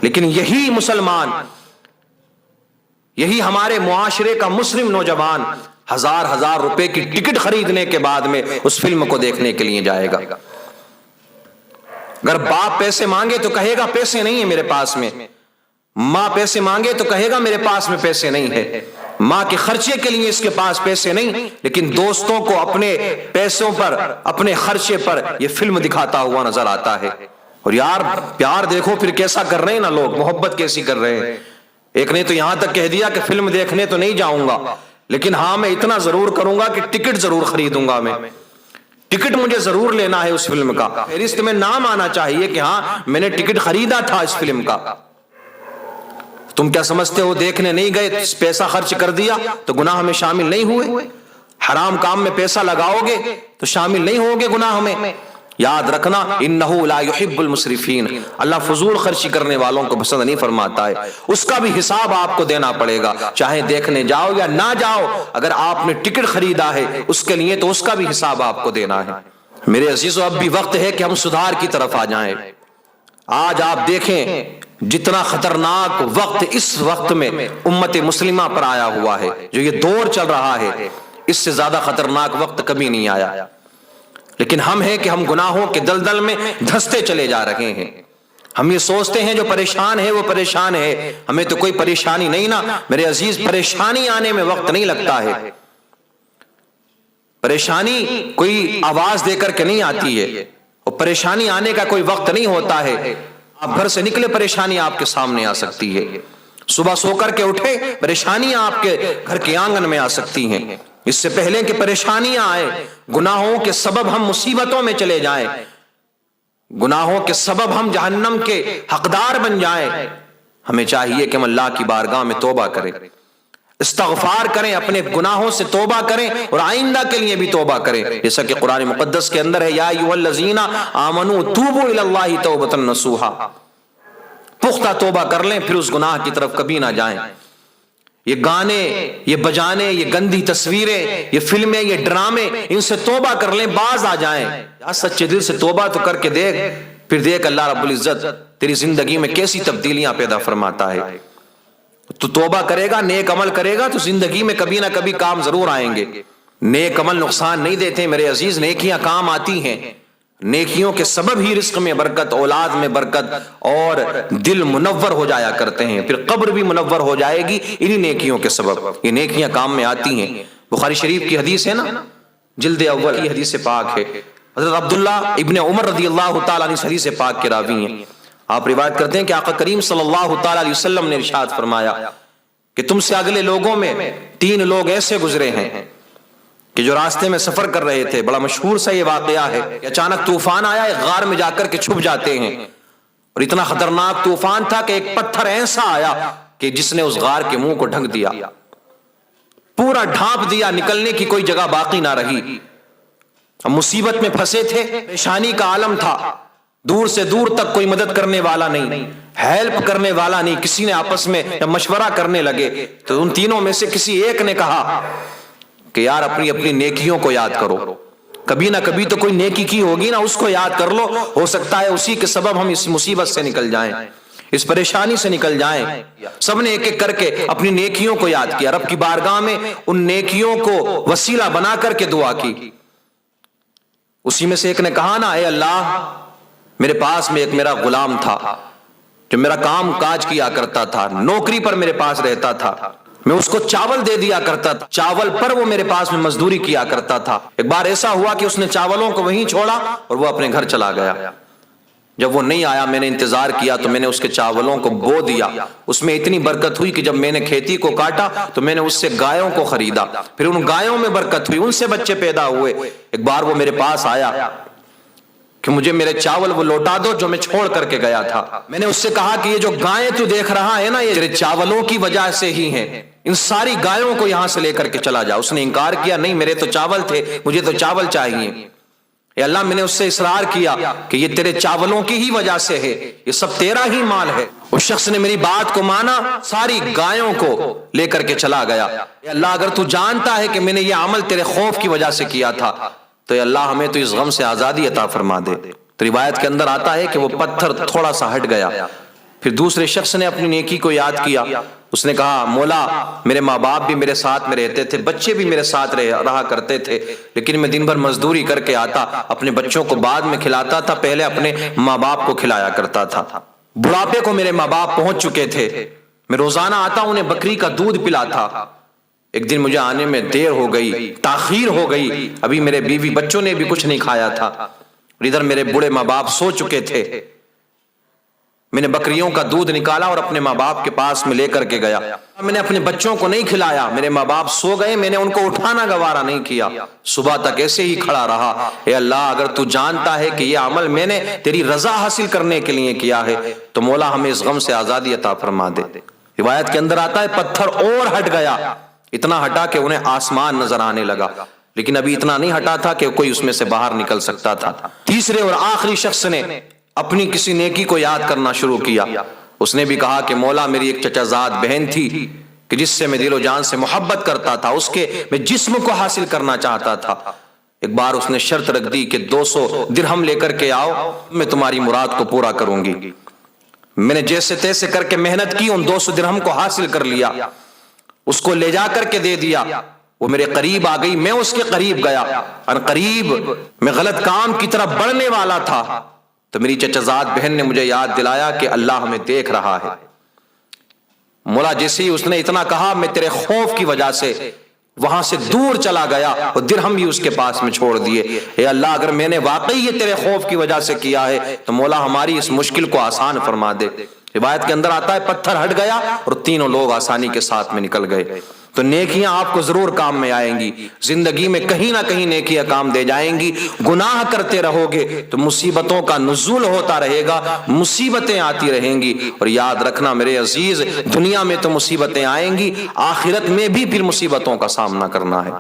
لیکن یہی مسلمان، یہی ہمارے معاشرے کا مسلم نوجوان ہزار روپے کی ٹکٹ خریدنے کے بعد میں اس فلم کو دیکھنے کے لیے جائے گا۔ اگر باپ پیسے مانگے تو کہے گا پیسے نہیں ہے میرے پاس میں، ماں پیسے مانگے تو کہے گا میرے پاس میں پیسے نہیں ہے، ماں کے خرچے کے لیے اس کے پاس پیسے نہیں، لیکن دوستوں کو اپنے پیسوں پر، اپنے خرچے پر یہ فلم دکھاتا ہوا نظر آتا ہے۔ اور یار پیار دیکھو پھر کیسا کر رہے ہیں نا لوگ، محبت کیسی کر رہے ہیں۔ ایک نے تو یہاں تک کہہ دیا کہ فلم دیکھنے تو نہیں جاؤں گا، لیکن ہاں میں اتنا ضرور کروں گا کہ ٹکٹ ضرور خریدوں گا، میں ٹکٹ مجھے ضرور لینا ہے اس فلم کا، فہرست میں نام آنا چاہیے کہ ہاں میں نے ٹکٹ خریدا تھا اس فلم کا۔ تم کیا سمجھتے ہو دیکھنے نہیں گئے، پیسہ خرچ کر دیا تو گناہ میں شامل نہیں ہوئے؟ حرام کام میں پیسہ لگاؤ گے تو شامل نہیں ہوگے گناہ میں؟ یاد رکھنا انہ لا یحب المسرفین، اللہ فضول خرچی کرنے والوں کو پسند نہیں فرماتا ہے، اس کا بھی حساب آپ کو دینا پڑے گا، چاہے دیکھنے جاؤ یا نہ جاؤ۔ اگر آپ نے ٹکٹ خریدا ہے اس کے لیے تو اس کا بھی حساب آپ کو دینا ہے۔ میرے عزیزو اب بھی وقت ہے کہ ہم سدھار کی طرف آ جائیں۔ آج آپ دیکھیں جتنا خطرناک وقت اس وقت میں امت مسلمہ پر آیا ہوا ہے، جو یہ دور چل رہا ہے، اس سے زیادہ خطرناک وقت کبھی نہیں آیا، لیکن ہم ہیں کہ ہم گناہوں کے دلدل میں دھستے چلے جا رہے ہیں۔ ہم یہ سوچتے ہیں جو پریشان ہے وہ پریشان ہے، ہمیں تو کوئی پریشانی نہیں نا۔ میرے عزیز پریشانی آنے میں وقت نہیں لگتا ہے، پریشانی کوئی آواز دے کر کے نہیں آتی ہے، اور پریشانی آنے کا کوئی وقت نہیں ہوتا ہے۔ آپ گھر سے نکلے پریشانی آپ کے سامنے آ سکتی ہے، صبح سو کر کے اٹھے پریشانیاں آپ کے گھر کے آنگن میں آ سکتی ہیں۔ اس سے پہلے کہ پریشانیاں آئیں، گناہوں کے سبب ہم مصیبتوں میں چلے جائیں، گناہوں کے سبب ہم جہنم کے حقدار بن جائیں، ہمیں چاہیے کہ ہم اللہ کی بارگاہ میں توبہ کریں، استغفار کریں، اپنے گناہوں سے توبہ کریں، اور آئندہ کے لیے بھی توبہ کریں، جیسا کہ قرآن مقدس کے اندر ہے یا ایھا الذین آمنوا توبوا الی اللہ توبۃ نصوحا، پختہ توبہ کر لیں پھر اس گناہ کی طرف کبھی نہ جائیں۔ یہ گانے، یہ بجانے، یہ گندی تصویریں، یہ فلمیں، یہ ڈرامے، ان سے توبہ کر لیں، باز آ جائیں۔ یا سچے دل سے توبہ تو کر کے دیکھ، پھر دیکھ اللہ رب العزت تیری زندگی میں کیسی تبدیلیاں پیدا فرماتا ہے۔ تو توبہ کرے گا، نیک عمل کرے گا تو زندگی میں کبھی نہ کبھی کام ضرور آئیں گے۔ نیک عمل نقصان نہیں دیتے میرے عزیز، نیکیاں کام آتی ہیں، نیکیوں کے سبب ہی رزق میں برکت، اولاد میں برکت، اور دل منور ہو جایا کرتے ہیں، پھر قبر بھی منور ہو جائے گی انہی نیکیوں کے سبب۔ یہ نیکیاں کام میں آتی ہیں۔ بخاری شریف کی حدیث ہے نا، جلد اول کی حدیث پاک ہے، حضرت عبداللہ ابن عمر رضی اللہ تعالیٰ عنہ اس حدیث پاک کے راوی ہیں۔ آپ روایت کرتے ہیں کہ آقا کریم صلی اللہ تعالیٰ علیہ وسلم نے ارشاد فرمایا کہ تم سے اگلے لوگوں میں 3 لوگ ایسے گزرے ہیں کہ جو راستے میں سفر کر رہے تھے، بڑا مشہور سا یہ واقعہ ہے، اچانک طوفان آیا، ایک غار میں جا کر کے چھپ جاتے ہیں، اور اتنا خطرناک طوفان تھا کہ ایک پتھر ایسا آیا کہ جس نے اس غار کے منہ کو ڈھک دیا، پورا ڈھانپ دیا، نکلنے کی کوئی جگہ باقی نہ رہی۔ ہم مصیبت میں پھنسے تھے، پریشانی کا عالم تھا، دور سے دور تک کوئی مدد کرنے والا نہیں، ہیلپ کرنے والا نہیں۔ کسی نے آپس میں جب مشورہ کرنے لگے تو ان تینوں میں سے کسی ایک نے کہا کہ یار اپنی اپنی نیکیوں کو یاد کرو، کبھی نہ کبھی تو کوئی نیکی کی ہوگی نا، اس کو یاد کر لو، ہو سکتا ہے اسی کے سبب ہم اس مصیبت سے نکل جائیں، اس پریشانی سے نکل جائیں۔ سب نے ایک ایک کر کے اپنی نیکیوں کو یاد کیا، رب کی بارگاہ میں ان نیکیوں کو وسیلہ بنا کر کے دعا کی۔ اسی میں سے ایک نے کہا نا، اے اللہ میرے پاس میں ایک میرا غلام تھا جو میرا کام کاج کیا کرتا تھا، نوکری پر میرے پاس رہتا تھا، میں اس کو چاول دے دیا کرتا تھا، چاول پر وہ میرے پاس میں مزدوری کیا کرتا تھا۔ ایک بار ایسا ہوا کہ اس نے چاولوں کو وہیں چھوڑا اور وہ اپنے گھر چلا گیا۔ جب وہ نہیں آیا میں نے انتظار کیا تو میں نے اس کے چاولوں کو بو دیا، اس میں اتنی برکت ہوئی کہ جب میں نے کھیتی کو کاٹا تو میں نے اس سے گایوں کو خریدا، پھر ان گایوں میں برکت ہوئی، ان سے بچے پیدا ہوئے۔ ایک بار وہ میرے پاس آیا کہ مجھے میرے چاول وہ لوٹا دو جو میں چھوڑ کر کے گیا تھا۔ میں نے اس سے کہا کہ یہ جو گائیں تو دیکھ رہا ہے نا، یہ تیرے چاولوں کی وجہ سے ہی ہیں، ان ساری گایوں کو یہاں سے لے کر کے چلا جا۔ اس نے انکار کیا، نہیں میرے تو چاول تھے، مجھے تو چاول چاہیے۔ اے اللہ میں نے اس سے اصرار کیا کہ یہ تیرے چاولوں کی ہی وجہ سے ہے، یہ سب تیرا ہی مال ہے۔ اس شخص نے میری بات کو مانا، ساری گایوں کو لے کر کے چلا گیا۔ اے اللہ اگر تو جانتا ہے کہ میں نے یہ عمل تیرے خوف کی وجہ سے کیا تھا تو اے اللہ ہمیں تو اس غم سے آزادی عطا فرما دے۔ تو روایت کے اندر آتا ہے کہ وہ پتھر تھوڑا سا ہٹ گیا، پھر دوسرے شخص نے اپنی نیکی کو یاد کیا، اس نے کہا مولا میرے ماں باپ بھی میرے ساتھ میں رہتے تھے، بچے بھی میرے ساتھ رہا کرتے تھے، لیکن میں دن بھر مزدوری کر کے آتا، اپنے بچوں کو بعد میں کھلاتا تھا، پہلے اپنے ماں باپ کو کھلایا کرتا تھا۔ بڑھاپے کو میرے ماں باپ پہنچ چکے تھے، میں روزانہ آتا انہیں بکری کا دودھ پلاتا، ایک دن مجھے آنے میں دیر ہو گئی، تاخیر ہو گئی، ابھی میرے بیوی بچوں نے بھی کچھ نہیں کھایا تھا، اور ادھر میرے بوڑھے ماں باپ سو چکے تھے۔ میں نے بکریوں کا دودھ نکالا اور اپنے ماں باپ کے پاس میں لے کر کے گیا، میں نے اپنے بچوں کو نہیں کھلایا، میرے ماں باپ سو گئے، میں نے ان کو اٹھانا گوارا نہیں کیا، صبح تک ایسے ہی کھڑا رہا۔ اے اللہ اگر تو جانتا ہے کہ یہ عمل میں نے تیری رضا حاصل کرنے کے لیے کیا ہے تو مولا ہمیں اس غم سے آزادی عطا فرما دے۔ روایت کے اندر آتا ہے پتھر اور ہٹ گیا، اتنا ہٹا کہ انہیں آسمان نظر آنے لگا، لیکن ابھی اتنا نہیں ہٹا تھا کہ کوئی اس میں سے باہر نکل سکتا تھا۔ تیسرے اور آخری شخص نے اپنی کسی نیکی کو یاد کرنا شروع کیا، اس نے بھی کہا کہ مولا میری ایک چچا زاد بہن تھی کہ جس سے میں دل و جان سے محبت کرتا تھا، اس کے میں جسم کو حاصل کرنا چاہتا تھا، ایک بار اس نے شرط رکھ دی کہ 200 درہم لے کر کے آؤ، میں تمہاری مراد کو پورا کروں گی۔ میں نے جیسے تیسے کر کے محنت کی، ان 200 درہم کو حاصل کر لیا، اس کو لے جا کر کے دے دیا، وہ میرے قریب آ گئی، میں اس کے قریب گیا، ان قریب میں غلط کام کی طرف بڑھنے والا تھا تو میری چچا زاد بہن نے مجھے یاد دلایا کہ اللہ ہمیں دیکھ رہا ہے۔ مولا جیسے ہی اس نے اتنا کہا، میں تیرے خوف کی وجہ سے وہاں سے دور چلا گیا اور درہم بھی اس کے پاس میں چھوڑ دیے۔ اے اللہ اگر میں نے واقعی یہ تیرے خوف کی وجہ سے کیا ہے تو مولا ہماری اس مشکل کو آسان فرما دے۔ روایت کے اندر آتا ہے پتھر ہٹ گیا اور تینوں لوگ آسانی کے ساتھ میں نکل گئے۔ تو نیکیاں آپ کو ضرور کام میں آئیں گی، زندگی میں کہیں نہ کہیں نیکیاں کام دے جائیں گی۔ گناہ کرتے رہو گے تو مصیبتوں کا نزول ہوتا رہے گا، مصیبتیں آتی رہیں گی، اور یاد رکھنا میرے عزیز دنیا میں تو مصیبتیں آئیں گی، آخرت میں بھی پھر مصیبتوں کا سامنا کرنا ہے۔